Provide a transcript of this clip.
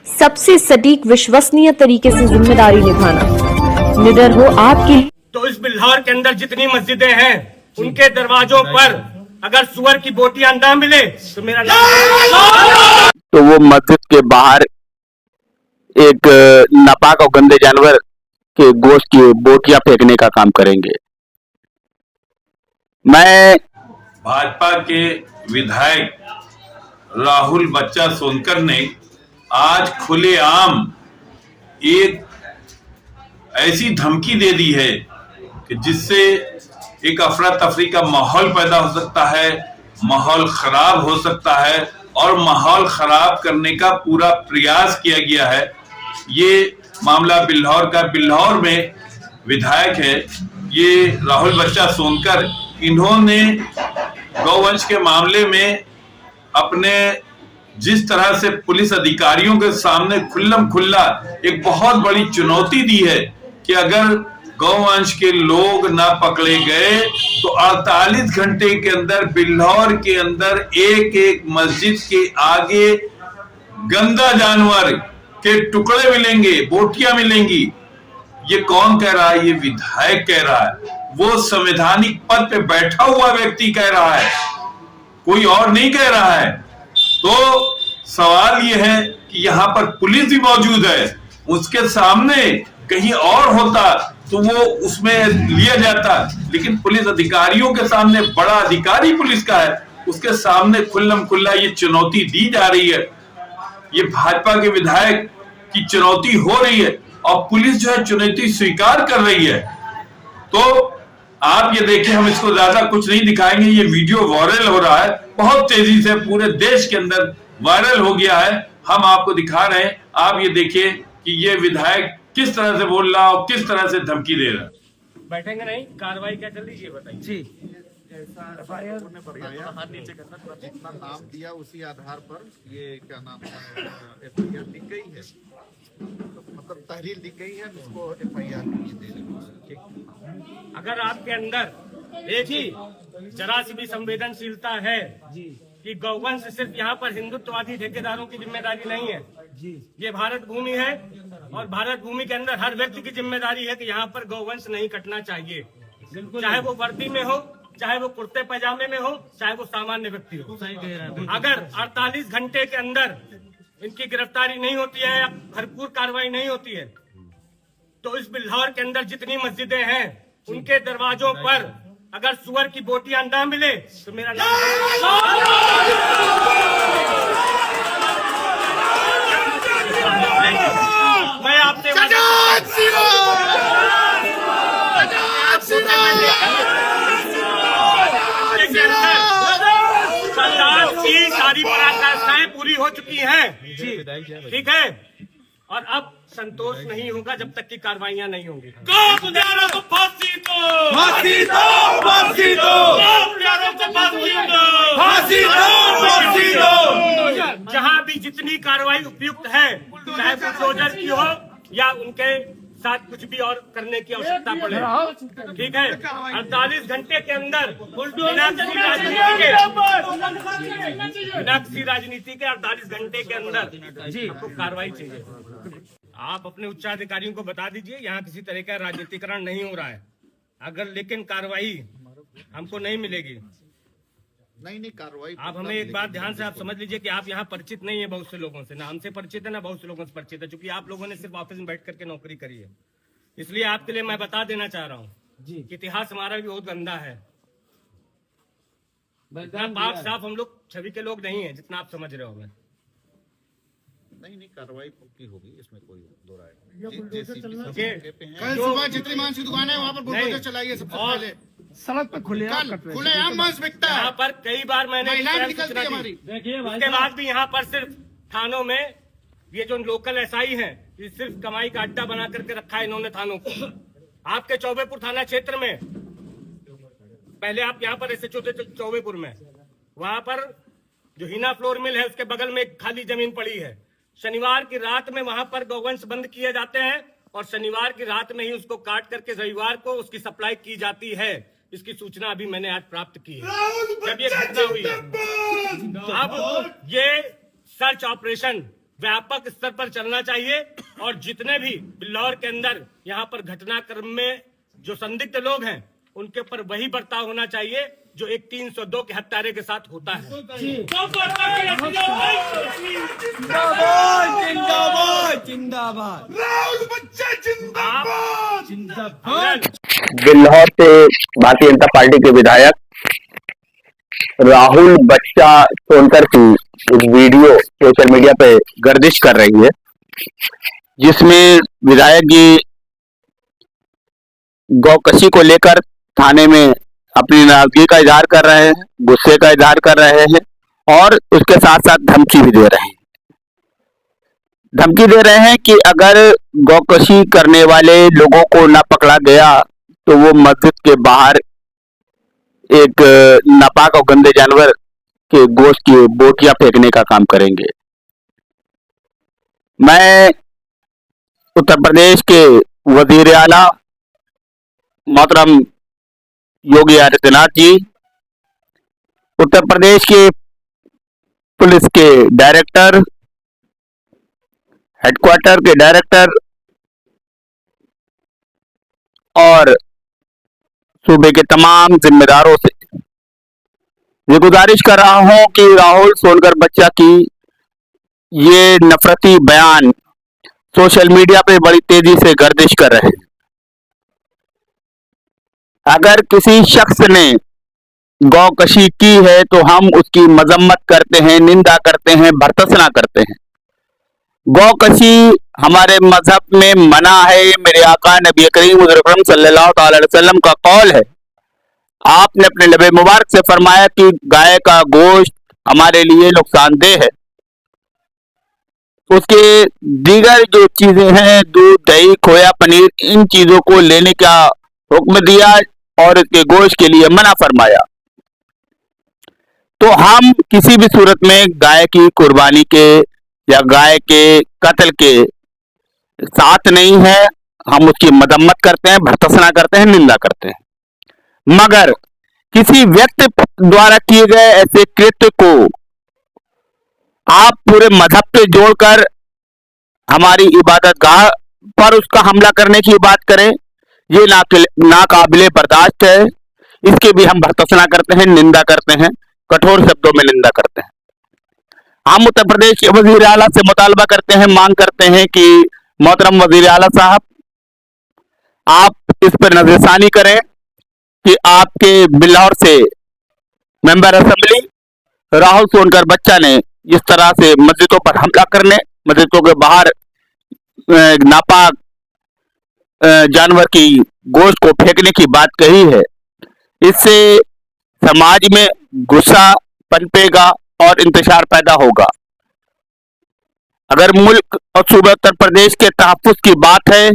सबसे सटीक विश्वसनीय तरीके से जिम्मेदारी निभाना। निडर हो आपकी। तो इस बिल्हौर के अंदर जितनी मस्जिदें हैं उनके दरवाजों पर अगर सुअर की बोटियां ना मिले तो मेरा नाम, तो वो मस्जिद के बाहर एक नापाक और गंदे जानवर के गोश्त की बोटियां फेंकने का काम करेंगे। मैं भाजपा के विधायक राहुल बच्चा सोनकर ने आज खुलेआम एक ऐसी धमकी दे दी है कि जिससे एक अफरा तफरी का माहौल पैदा हो सकता है, माहौल खराब हो सकता है और माहौल खराब करने का पूरा प्रयास किया गया है। ये मामला बिल्हौर का, बिल्हौर में विधायक है ये राहुल बच्चा सोनकर। इन्होंने गौवंश के मामले में अपने जिस तरह से पुलिस अधिकारियों के सामने खुल्लम खुल्ला एक बहुत बड़ी चुनौती दी है कि अगर गौवंश के लोग ना पकड़े गए तो 48 घंटे के अंदर बिल्हौर के अंदर एक एक मस्जिद के आगे गंदा जानवर के टुकड़े मिलेंगे, बोटियां मिलेंगी। ये कौन कह रहा है? ये विधायक कह रहा है, वो संवैधानिक पद पे बैठा हुआ व्यक्ति कह रहा है, कोई और नहीं कह रहा है। तो सवाल ये है कि यहाँ पर पुलिस भी मौजूद है, उसके सामने कहीं और होता तो वो उसमें लिया जाता, लेकिन पुलिस अधिकारियों के सामने, बड़ा अधिकारी पुलिस का है, उसके सामने खुल्लम खुल्ला ये चुनौती दी जा रही है। ये भाजपा के विधायक की चुनौती हो रही है और पुलिस जो है चुनौती स्वीकार कर रही है। तो आप ये देखिए, हम इसको ज्यादा कुछ नहीं दिखाएंगे, ये वीडियो वायरल हो रहा है, बहुत तेजी से पूरे देश के अंदर वायरल हो गया है। हम आपको दिखा रहे हैं, आप ये देखिए कि ये विधायक किस तरह से बोल रहा और किस तरह से धमकी दे रहा है। बैठेंगे नहीं, कार्रवाई क्या चल रही है बताइए जी। जैसा ने बताया जितना नाम दिया उसी आधार पर ये क्या नाम है FIR लिख गई है, तो मतलब तहरीर लिख गई है, उसको FIR दे रही। अगर आपके अंदर एक ही जरा सी भी संवेदनशीलता है कि गौवंश सिर्फ यहाँ पर हिंदुत्ववादी ठेकेदारों की जिम्मेदारी नहीं है, ये भारत भूमि है और भारत भूमि के अंदर हर व्यक्ति की जिम्मेदारी है कि यहाँ पर गौवंश नहीं कटना चाहिए, चाहे वो वर्दी में हो, चाहे वो कुर्ते पैजामे में हो, चाहे वो सामान्य व्यक्ति हो। अगर 48 घंटे के अंदर इनकी गिरफ्तारी नहीं होती है या भरपूर कार्रवाई नहीं होती है तो इस बिल्हौर के अंदर जितनी मस्जिदें हैं उनके दरवाजों पर अगर सुअर की बोटियां ना मिले तो मेरा नाम, मैं आपसे सरकार की सारी पराकाष्ठाएं पूरी हो चुकी हैं, ठीक है, और अब संतोष नहीं होगा जब तक की कार्रवाइयां नहीं होंगी। तो फांसी दो, फांसी दो, फांसी दो, फांसी दो, फांसी दो। जहां भी जितनी कार्रवाई उपयुक्त है, चाहे बुलडोजर की हो या उनके साथ कुछ भी और करने की आवश्यकता पड़े, ठीक है। 48 घंटे के अंदर बिना किसी राजनीति के 48 घंटे के अंदर जी आपको कार्रवाई चाहिए। आप अपने उच्चाधिकारियों को बता दीजिए यहाँ किसी तरह का राजनीतिकरण नहीं हो रहा है। अगर लेकिन कार्रवाई हमको नहीं मिलेगी, नहीं कार्रवाई आप हमें एक बात ध्यान से आप समझ लीजिए कि आप यहाँ परिचित नहीं है बहुत से लोगों से, ना हमसे परिचित है ना बहुत से लोगों से परिचित है, क्योंकि आप लोगों ने सिर्फ ऑफिस में बैठ करके नौकरी करी है। इसलिए आपके लिए मैं बता देना चाह रहा हूँ कि इतिहास हमारा भी बहुत गंदा है, पाक साफ हम लोग छवि के लोग नहीं है जितना आप समझ रहे हो। नहीं कार्रवाई पक्की होगी, इसमें कोई दो राय कल सुबह जितनी मांस की दुकान है वहाँ पर बुलडोजर चलाइए, सबसे पहले सड़क पर खुलेआम मांस बिकता है। यहाँ पर कई बार मैंने उसके बाद भी यहाँ पर सिर्फ थानों में ये जो लोकल एसआई हैं, ये सिर्फ कमाई का अड्डा बना करके रखा है इन्होंने थानों को। आपके चौबेपुर थाना क्षेत्र में पहले आप यहाँ पर ऐसे थे चौबेपुर में, वहां पर जो हिना फ्लोर मिल है उसके बगल में एक खाली जमीन पड़ी है। शनिवार की रात में वहां पर गौवंश बंद किए जाते हैं और शनिवार की रात में ही उसको काट करके रविवार को उसकी सप्लाई की जाती है। इसकी सूचना अभी मैंने आज प्राप्त की है जब ये घटना हुई है। अब ये सर्च ऑपरेशन व्यापक स्तर पर चलना चाहिए और जितने भी बिल्लौर के अंदर यहाँ पर घटनाक्रम में जो संदिग्ध लोग हैं उनके ऊपर वही बर्ताव होना चाहिए जो एक 302 के हत्यारे के साथ होता है। राहुल बच्चा जिंदाबाद। बिल्लौर से भारतीय जनता पार्टी के विधायक राहुल बच्चा सोनकर की एक वीडियो सोशल मीडिया पे गर्दिश कर रही है, जिसमें विधायक जी गौकशी को लेकर थाने में अपनी नाराजगी का इजहार कर रहे हैं, गुस्से का इजहार कर रहे हैं और उसके साथ साथ धमकी भी दे रहे हैं। धमकी दे रहे हैं कि अगर गौकशी करने वाले लोगों को न पकड़ा गया तो वो मस्जिद के बाहर एक नापाक और गंदे जानवर के गोश्त की बोटियां फेंकने का काम करेंगे। मैं उत्तर प्रदेश के वजीर आला मोहतरम योगी आदित्यनाथ जी, उत्तर प्रदेश के पुलिस के डायरेक्टर, हेडक्वार्टर के डायरेक्टर और सूबे के तमाम जिम्मेदारों से ये गुजारिश कर रहा हूं कि राहुल सोनकर बच्चा की ये नफरती बयान सोशल मीडिया पे बड़ी तेजी से गर्दिश कर रहे हैं। अगर किसी शख्स ने गौकशी की है तो हम उसकी मजम्मत करते हैं, निंदा करते हैं, भर्त्सना करते हैं। गौकशी हमारे मजहब में मना है। मेरे आका नबी करीम हुज़ूर सल्लल्लाहु अलैहि वसल्लम का कौल है, आपने अपने नबी मुबारक से फरमाया कि गाय का गोश्त हमारे लिए नुकसानदेह है। उसके दीगर जो चीजें हैं, दूध, दही, खोया, पनीर, इन चीजों को लेने का हुक्म दिया और इसके गोश्त के लिए मना फरमाया। तो हम किसी भी सूरत में गाय की कुर्बानी के या गाय के कत्ल के साथ नहीं है। हम उसकी मदम्मत करते हैं, भर्त्सना करते हैं, निंदा करते हैं। मगर किसी व्यक्ति द्वारा किए गए ऐसे कृत्य को आप पूरे मजहब पे जोड़कर हमारी इबादत गाह पर उसका हमला करने की बात करें, ये नाकाबिले बर्दाश्त है। इसके भी हम भर्त्सना करते हैं, निंदा करते हैं, कठोर शब्दों में निंदा करते हैं। हम उत्तर प्रदेश के वजीर आला से मुतालबा करते हैं, मांग करते हैं कि मोहतरम वजीर आला साहब, आप इस पर नजरसानी करें कि आपके बिल्लौर से मेंबर असेंबली राहुल सोनकर बच्चा ने जिस तरह से मस्जिदों पर हमला करने, मस्जिदों के बाहर नापाक जानवर की गोश्त को फेंकने की बात कही है, इससे समाज में गुस्सा पनपेगा और इंतशार पैदा होगा। अगर मुल्क और सूबा उत्तर प्रदेश के तहफ्फुज़ की बात है